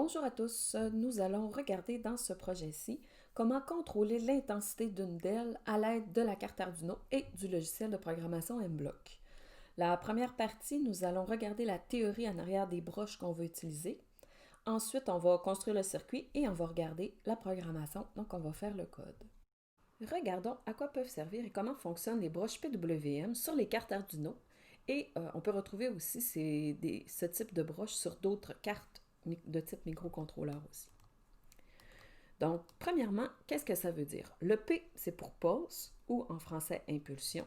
Bonjour à tous, nous allons regarder dans ce projet-ci comment contrôler l'intensité d'une DEL à l'aide de la carte Arduino et du logiciel de programmation MBlock. La première partie, nous allons regarder la théorie en arrière des broches qu'on veut utiliser. Ensuite, on va construire le circuit et on va regarder la programmation, donc on va faire le code. Regardons à quoi peuvent servir et comment fonctionnent les broches PWM sur les cartes Arduino. Et on peut retrouver aussi ce type de broches sur d'autres cartes de type microcontrôleur aussi. Donc, premièrement, qu'est-ce que ça veut dire? Le P, c'est pour pulse, ou en français, impulsion.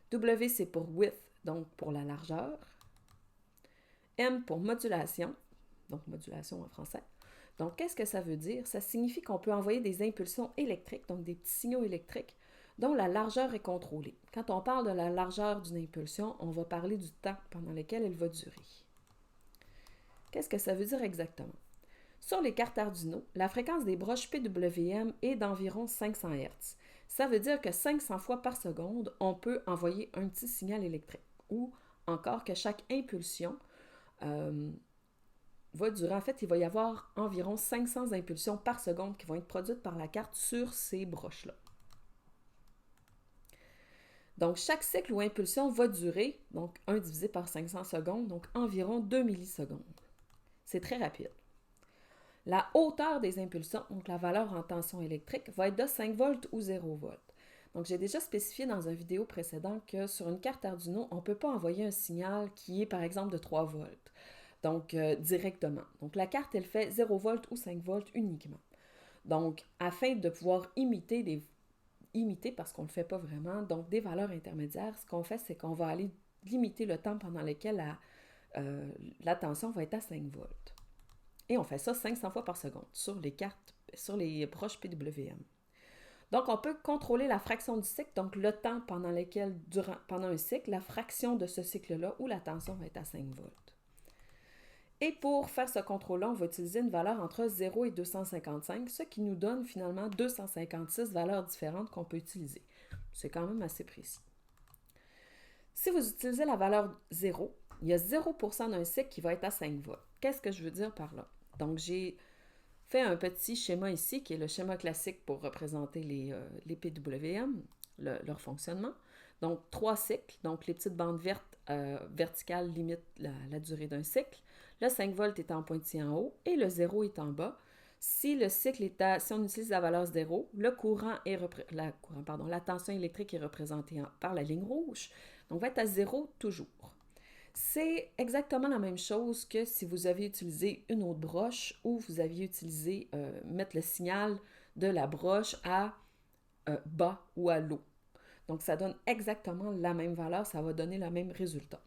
W, c'est pour width, donc pour la largeur. M pour modulation, donc modulation en français. Donc, qu'est-ce que ça veut dire? Ça signifie qu'on peut envoyer des impulsions électriques, donc des petits signaux électriques, dont la largeur est contrôlée. Quand on parle de la largeur d'une impulsion, on va parler du temps pendant lequel elle va durer. Qu'est-ce que ça veut dire exactement? Sur les cartes Arduino, la fréquence des broches PWM est d'environ 500 Hz. Ça veut dire que 500 fois par seconde, on peut envoyer un petit signal électrique. Ou encore que chaque impulsion va durer, en fait, il va y avoir environ 500 impulsions par seconde qui vont être produites par la carte sur ces broches-là. Donc, chaque cycle ou impulsion va durer, donc 1 divisé par 500 secondes, donc environ 2 millisecondes. C'est très rapide. La hauteur des impulsions, donc la valeur en tension électrique, va être de 5 volts ou 0 volts. Donc, j'ai déjà spécifié dans une vidéo précédente que sur une carte Arduino, on ne peut pas envoyer un signal qui est par exemple de 3 volts, donc directement. Donc, la carte, elle fait 0 volts ou 5 volts uniquement. Donc, afin de pouvoir imiter, parce qu'on ne le fait pas vraiment, donc des valeurs intermédiaires, ce qu'on fait, c'est qu'on va aller limiter le temps pendant lequel la tension va être à 5 volts. Et on fait ça 500 fois par seconde sur les cartes, sur les broches PWM. Donc, on peut contrôler la fraction du cycle, donc le temps pendant lequel, pendant un cycle, la fraction de ce cycle-là où la tension va être à 5 volts. Et pour faire ce contrôle-là, on va utiliser une valeur entre 0 et 255, ce qui nous donne finalement 256 valeurs différentes qu'on peut utiliser. C'est quand même assez précis. Si vous utilisez la valeur 0, il y a 0% d'un cycle qui va être à 5 volts. Qu'est-ce que je veux dire par là? Donc, j'ai fait un petit schéma ici, qui est le schéma classique pour représenter les PWM, leur fonctionnement. Donc, 3 cycles. Donc, les petites bandes vertes verticales limitent la durée d'un cycle. Le 5 volts est en pointillé en haut et le 0 est en bas. Si on utilise la valeur 0, la tension électrique est représentée par la ligne rouge. Donc, va être à 0 toujours. C'est exactement la même chose que si vous aviez utilisé une autre broche ou vous aviez utilisé mettre le signal de la broche à bas ou à l'eau. Donc, ça donne exactement la même valeur, ça va donner le même résultat.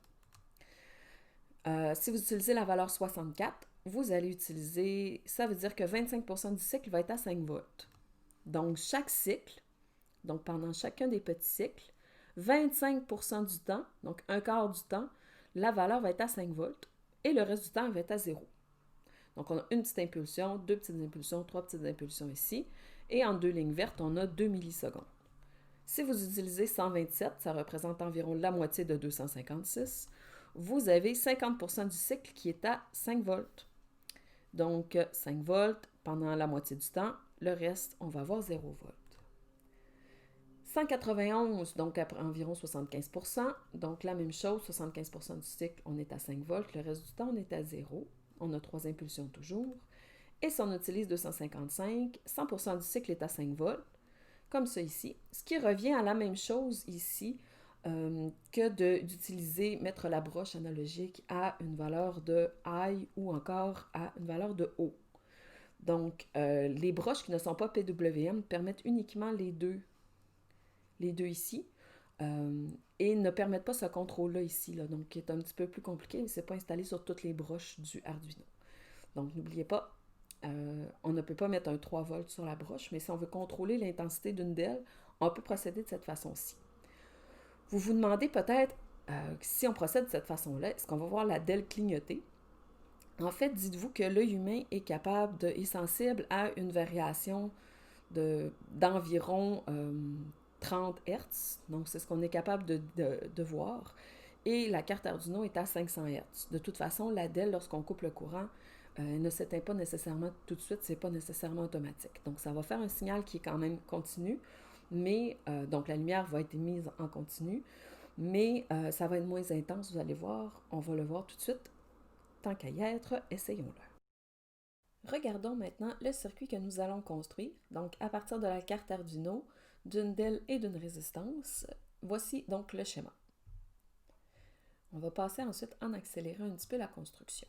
Si vous utilisez la valeur 64, vous allez utiliser, ça veut dire que 25% du cycle va être à 5 volts. Donc, chaque cycle, donc pendant chacun des petits cycles, 25% du temps, donc un quart du temps, la valeur va être à 5 volts et le reste du temps, elle va être à 0. Donc, on a une petite impulsion, deux petites impulsions, trois petites impulsions ici. Et en deux lignes vertes, on a 2 millisecondes. Si vous utilisez 127, ça représente environ la moitié de 256, vous avez 50% du cycle qui est à 5 volts. Donc, 5 volts pendant la moitié du temps. Le reste, on va avoir 0 volts. 191, donc après environ 75%. Donc, la même chose, 75% du cycle, on est à 5 volts. Le reste du temps, on est à 0. On a 3 impulsions toujours. Et si on utilise 255, 100% du cycle est à 5 volts, comme ça ici. Ce qui revient à la même chose ici que d'utiliser, mettre la broche analogique à une valeur de I ou encore à une valeur de O. Donc, les broches qui ne sont pas PWM permettent uniquement les deux ici, et ne permettent pas ce contrôle-là ici, donc qui est un petit peu plus compliqué, mais ce n'est pas installé sur toutes les broches du Arduino. Donc, n'oubliez pas, on ne peut pas mettre un 3 volts sur la broche, mais si on veut contrôler l'intensité d'une DEL, on peut procéder de cette façon-ci. Vous vous demandez peut-être, si on procède de cette façon-là, est-ce qu'on va voir la DEL clignoter? En fait, dites-vous que l'œil humain est sensible à une variation d'environ 30 Hz. Donc, c'est ce qu'on est capable de voir. Et la carte Arduino est à 500 Hz. De toute façon, la DEL, lorsqu'on coupe le courant, elle ne s'éteint pas nécessairement tout de suite, c'est pas nécessairement automatique. Donc, ça va faire un signal qui est quand même continu, mais donc la lumière va être émise en continu, mais ça va être moins intense, vous allez voir, on va le voir tout de suite. Tant qu'à y être, essayons-le. Regardons maintenant le circuit que nous allons construire. Donc, à partir de la carte Arduino, d'une DEL et d'une résistance, voici donc le schéma. On va passer ensuite en accélérant un petit peu la construction.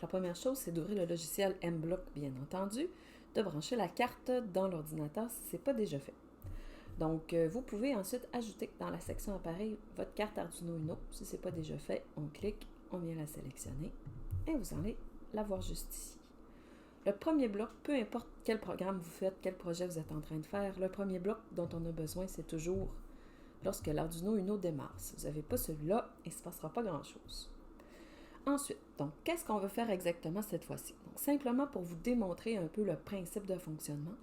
La première chose, c'est d'ouvrir le logiciel MBlock, bien entendu, de brancher la carte dans l'ordinateur si ce n'est pas déjà fait. Donc, vous pouvez ensuite ajouter dans la section appareil votre carte Arduino Uno. Si ce n'est pas déjà fait, on clique, on vient la sélectionner et vous allez la voir juste ici. Le premier bloc, peu importe quel programme vous faites, quel projet vous êtes en train de faire, le premier bloc dont on a besoin, c'est toujours lorsque l'Arduino Uno démarre. Si vous n'avez pas celui-là, il ne se passera pas grand-chose. Ensuite, donc, qu'est-ce qu'on veut faire exactement cette fois-ci? Donc, simplement pour vous démontrer un peu le principe de fonctionnement,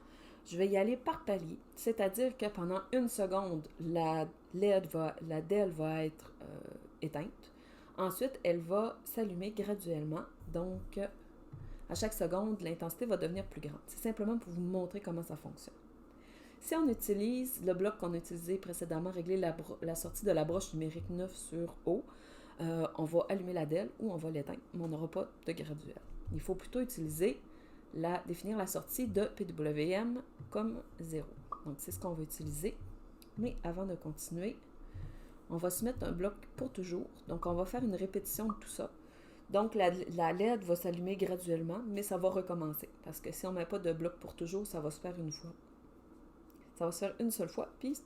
je vais y aller par palier, c'est-à-dire que pendant une seconde, la DEL va être éteinte. Ensuite, elle va s'allumer graduellement. Donc, à chaque seconde, l'intensité va devenir plus grande. C'est simplement pour vous montrer comment ça fonctionne. Si on utilise le bloc qu'on a utilisé précédemment, régler la sortie de la broche numérique 9 sur haut, on va allumer la DEL ou on va l'éteindre, mais on n'aura pas de graduel. Il faut plutôt définir la sortie de PWM comme 0. Donc, c'est ce qu'on va utiliser. Mais avant de continuer, on va se mettre un bloc pour toujours. Donc, on va faire une répétition de tout ça. Donc, la LED va s'allumer graduellement, mais ça va recommencer. Parce que si on ne met pas de bloc pour toujours, ça va se faire une fois. Ça va se faire une seule fois, puis il ne se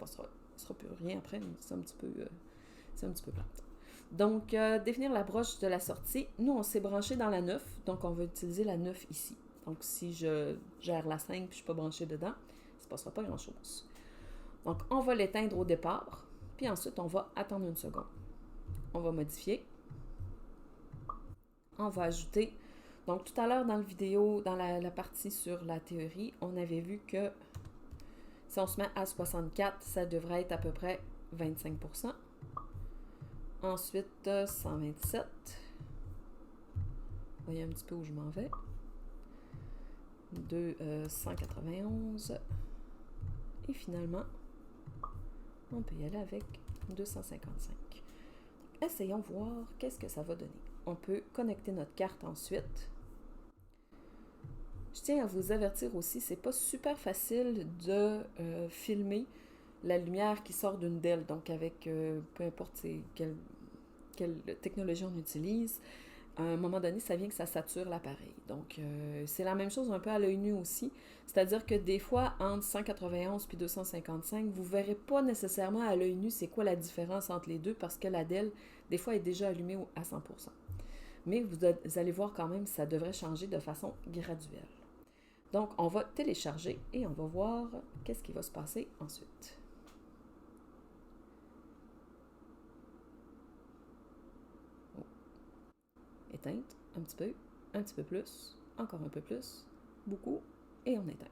sera plus rien après. C'est un petit peu plate. Donc, définir la broche de la sortie. Nous, on s'est branché dans la 9, donc on va utiliser la 9 ici. Donc, si je gère la 5 et je ne suis pas branché dedans, ça ne se passera pas grand-chose. Donc, on va l'éteindre au départ, puis ensuite, on va attendre une seconde. On va modifier. On va ajouter. Donc, tout à l'heure, dans la vidéo, dans la partie sur la théorie, on avait vu que si on se met à 64, ça devrait être à peu près 25%. Ensuite, 127. Vous voyez un petit peu où je m'en vais. 191. Et finalement, on peut y aller avec 255. Essayons voir qu'est-ce que ça va donner. On peut connecter notre carte ensuite. Je tiens à vous avertir aussi, c'est pas super facile de filmer la lumière qui sort d'une DEL, donc avec peu importe quelle technologie on utilise, à un moment donné, ça vient que ça sature l'appareil. Donc, c'est la même chose un peu à l'œil nu aussi, c'est-à-dire que des fois, entre 191 et 255, vous ne verrez pas nécessairement à l'œil nu c'est quoi la différence entre les deux, parce que la DEL, des fois, est déjà allumée à 100%. Mais vous allez voir quand même, ça devrait changer de façon graduelle. Donc, on va télécharger et on va voir qu'est-ce qui va se passer ensuite. Oh. Éteinte, un petit peu plus, encore un peu plus, beaucoup, et on éteint.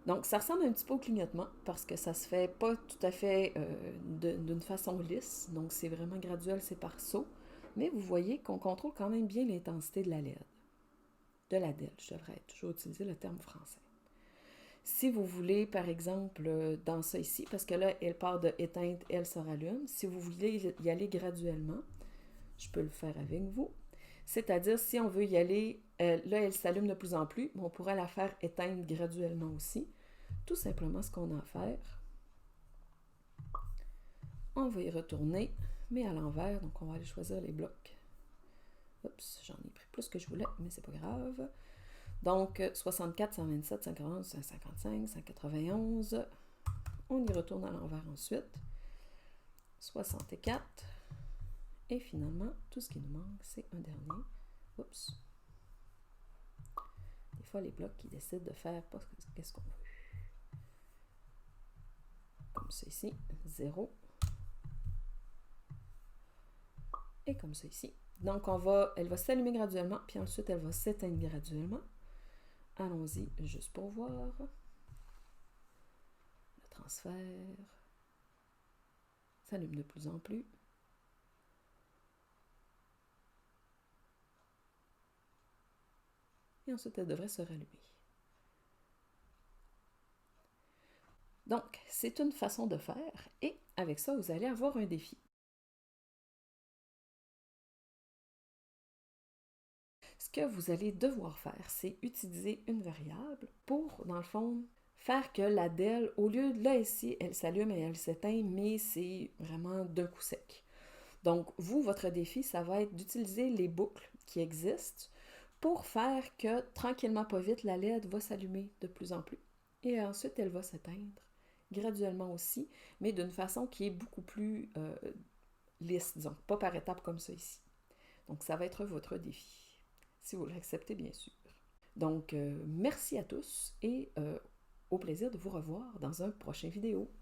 Donc, ça ressemble un petit peu au clignotement parce que ça se fait pas tout à fait d'une façon lisse. Donc, c'est vraiment graduel, c'est par saut. Mais vous voyez qu'on contrôle quand même bien l'intensité de la LED. De la DEL, je devrais toujours utiliser le terme français. Si vous voulez, par exemple, dans ça ici, parce que là, elle part de éteinte, elle se rallume. Si vous voulez y aller graduellement, je peux le faire avec vous. C'est-à-dire, si on veut y aller, là, elle s'allume de plus en plus, mais on pourrait la faire éteindre graduellement aussi. Tout simplement, ce qu'on a à faire, On va y retourner, mais à l'envers, donc on va aller choisir les blocs. Oups, j'en ai pris plus que je voulais, mais c'est pas grave. Donc, 64, 127, 141, 155, 191. On y retourne à l'envers ensuite. 64. Et finalement, tout ce qui nous manque, c'est un dernier. Oups. Des fois, les blocs, ils décident de faire pas ce qu'on veut. Comme ça ici, 0. Et comme ça ici. Donc, elle va s'allumer graduellement, puis ensuite, elle va s'éteindre graduellement. Allons-y, juste pour voir. Le transfert s'allume de plus en plus. Et ensuite, elle devrait se rallumer. Donc, c'est une façon de faire, et avec ça, vous allez avoir un défi. Ce que vous allez devoir faire, c'est utiliser une variable pour, dans le fond, faire que la DEL, au lieu de là ici, elle s'allume et elle s'éteint, mais c'est vraiment d'un coup sec. Donc, vous, votre défi, ça va être d'utiliser les boucles qui existent pour faire que, tranquillement, pas vite, la LED va s'allumer de plus en plus. Et ensuite, elle va s'éteindre graduellement aussi, mais d'une façon qui est beaucoup plus lisse, disons, pas par étapes comme ça ici. Donc, ça va être votre défi, si vous l'acceptez, bien sûr. Donc, merci à tous et au plaisir de vous revoir dans un prochain vidéo.